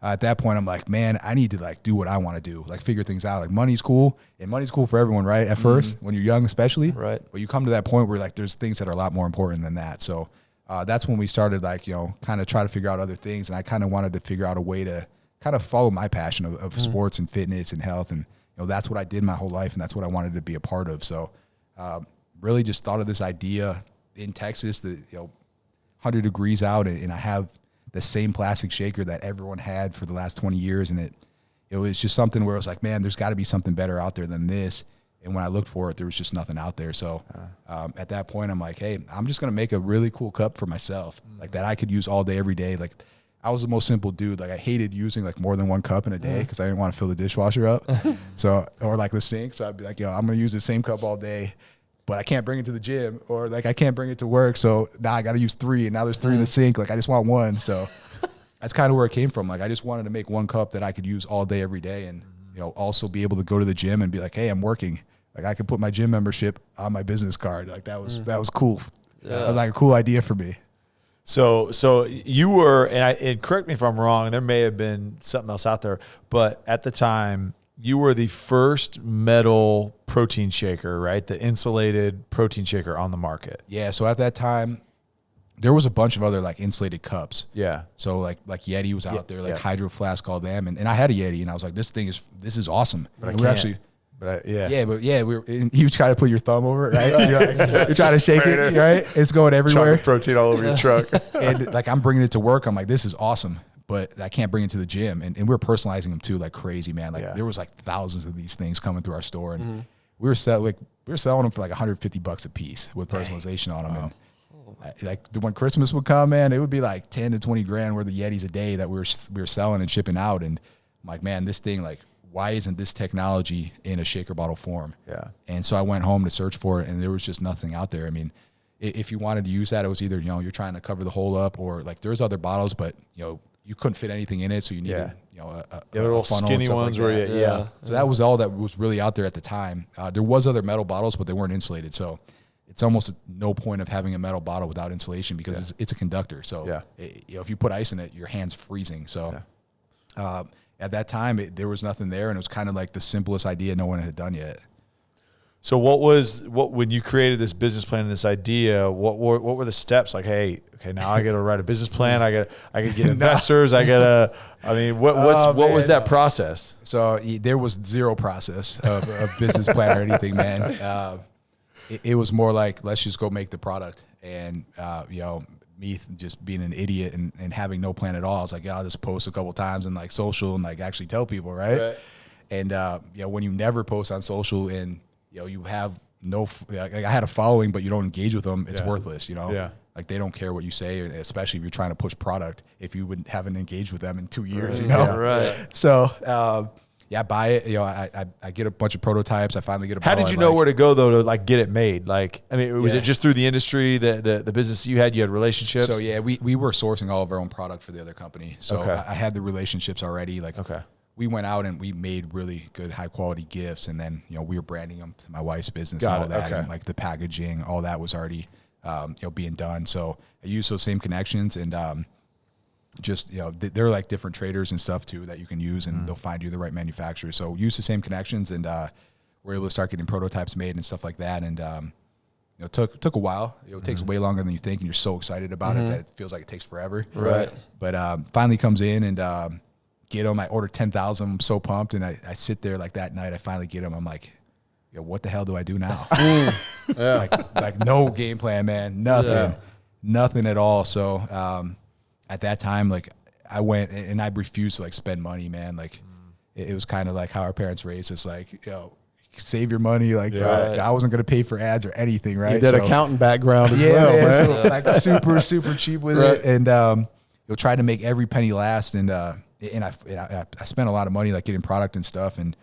At that point, I'm like, man, I need to like do what I want to do, like figure things out. Like money's cool, and money's cool for everyone, right? At first, when you're young, especially. Right. But you come to that point where like there's things that are a lot more important than that. So that's when we started like, kind of try to figure out other things. And I kind of wanted to figure out a way to kind of follow my passion of sports and fitness and health. And, that's what I did my whole life. And that's what I wanted to be a part of. So really just thought of this idea in Texas that, 100 degrees out, and I have the same plastic shaker that everyone had for the last 20 years. And it was just something where I was like, man, there's got to be something better out there than this. And when I looked for it, there was just nothing out there. So at that point, I'm like, hey, I'm just going to make a really cool cup for myself, like that I could use all day, every day. Like I was the most simple dude. Like I hated using like more than one cup in a day because I didn't want to fill the dishwasher up. Or like the sink. So I'd be like, I'm going to use the same cup all day, but I can't bring it to the gym, or like I can't bring it to work. So now I got to use 3, and now there's 3 in the sink. Like I just want 1. So that's kind of where it came from. Like I just wanted to make one cup that I could use all day, every day. And, also be able to go to the gym and be like, hey, I'm working. Like I could put my gym membership on my business card. Like that was cool. Yeah. That was like a cool idea for me. So you were, and correct me if I'm wrong, there may have been something else out there, but at the time you were the first metal protein shaker, right? The insulated protein shaker on the market. Yeah. So at that time, there was a bunch of other like insulated cups. Yeah. So like Yeti was out there, like Hydro Flask, all them, and I had a Yeti, and I was like, this is awesome. But we're actually. But we were. And you try to put your thumb over it, right? You're trying to shake it, right? It's going everywhere. Chocolate protein all over your truck. And like I'm bringing it to work. I'm like, this is awesome, but I can't bring it to the gym. And we're personalizing them too, like crazy, man. Like there was like thousands of these things coming through our store, and we were selling them for like $150 a piece with personalization on them. Wow. And like when Christmas would come, man, it would be like 10 to 20 grand worth of Yetis a day that we were selling and shipping out. And I'm like, man, this thing, like, why isn't this technology in a shaker bottle form? Yeah. And so I went home to search for it, and there was just nothing out there. I mean, if you wanted to use that, it was either, you're trying to cover the hole up, or like there's other bottles, but you couldn't fit anything in it. So you needed, a little skinny ones where So that was all that was really out there at the time. There was other metal bottles, but they weren't insulated. So it's almost no point of having a metal bottle without insulation, because it's a conductor. So if you put ice in it, your hand's freezing. So, at that time, there was nothing there, and it was kind of like the simplest idea no one had done yet. So when you created this business plan and this idea, what were the steps? Like, hey, okay, now I got to write a business plan. I got to get investors. What was that process? So there was zero process of business plan or anything, man. It was more like, let's just go make the product. And, me just being an idiot and having no plan at all. I was like, I'll just post a couple times and like social and like actually tell people, right? And when you never post on social and you have like I had a following, but you don't engage with them, it's worthless. Like they don't care what you say, especially if you're trying to push product. If you haven't engaged with them in 2 years, So I buy it. I get a bunch of prototypes. I finally get a. How did you know where to go though to like get it made? Like, I mean, was it just through the industry, the business you had relationships? So we were sourcing all of our own product for the other company. So I had the relationships already. Like, we went out and we made really good, high quality gifts, and then we were branding them to my wife's business and all that, and like the packaging, all that was already being done. So I used those same connections and. Just, they're like different traders and stuff too that you can use, and they'll find you the right manufacturer. So use the same connections, and we're able to start getting prototypes made and stuff like that. And it took a while. It takes way longer than you think, and you're so excited about it that it feels like it takes forever. Right. But finally comes in and get them. I ordered 10,000. I'm so pumped, and I sit there like that night. I finally get them. I'm like, what the hell do I do now? like no game plan, man. Nothing at all. So. At that time, like I went and I refused to like spend money, man. Like it was kind of like how our parents raised us, like, save your money. Like I wasn't going to pay for ads or anything. Right. You did accountant background as well. Man, so like super cheap with it. And you'll try to make every penny last. And I spent a lot of money like getting product and stuff and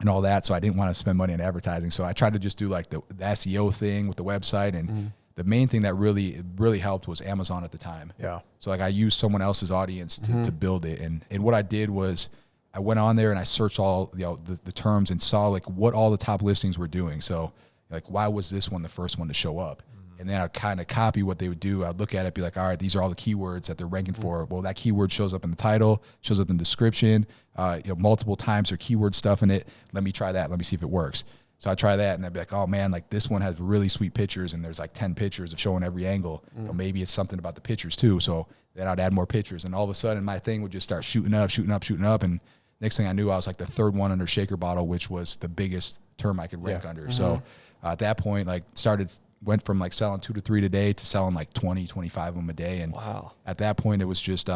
all that. So I didn't want to spend money on advertising. So I tried to just do like the SEO thing with the website. And the main thing that really helped was Amazon at the time. Yeah. So like I used someone else's audience to build it. And what I did was I went on there and I searched all the terms and saw like what all the top listings were doing. So like why was this one the first one to show up? And then I'd kind of copy what they would do. I'd look at it, be like, all right, these are all the keywords that they're ranking for. Well, that keyword shows up in the title, shows up in the description, multiple times or keyword stuff in it. Let me try that. Let me see if it works. So I try that, and I'd be like, oh man, like this one has really sweet pictures, and there's like 10 pictures of showing every angle. Maybe it's something about the pictures too. So then I'd add more pictures, and all of a sudden my thing would just start shooting up. And next thing I knew, I was like the third one under shaker bottle, which was the biggest term I could rank under. So at that point, like went from like selling 2 to 3 a day to selling like 20, 25 of them a day. And at that point, it was just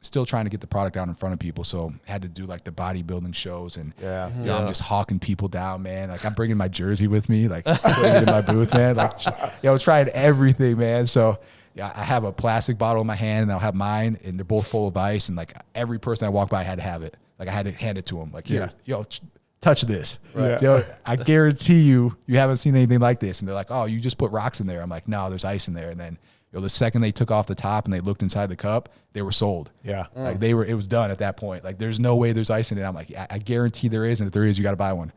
still trying to get the product out in front of people. So had to do like the bodybuilding shows, and I'm just hawking people down, man. Like I'm bringing my jersey with me, like putting it in my booth, man. Like, trying everything, man. So I have a plastic bottle in my hand, and I'll have mine, and they're both full of ice. And like every person I walk by had to have it. Like I had to hand it to them. Like, here, touch this. Right. I guarantee you haven't seen anything like this. And they're like, oh, you just put rocks in there. I'm like, no, there's ice in there. And then the second they took off the top and they looked inside the cup, they were sold. Yeah. Like it was done at that point. Like there's no way there's ice in it. I'm like, I guarantee there is. And if there is, you got to buy one.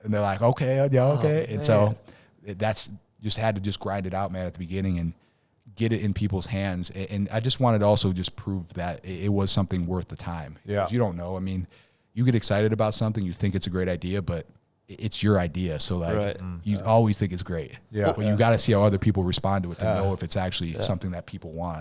And they're like, okay, okay. And so that's just had to just grind it out, man, at the beginning and get it in people's hands. And I just wanted to also just prove that it was something worth the time. Yeah. You don't know. I mean, you get excited about something, you think it's a great idea, but it's your idea. So like you always think it's great. Yeah. But you got to see how other people respond to it to know if it's actually something that people want.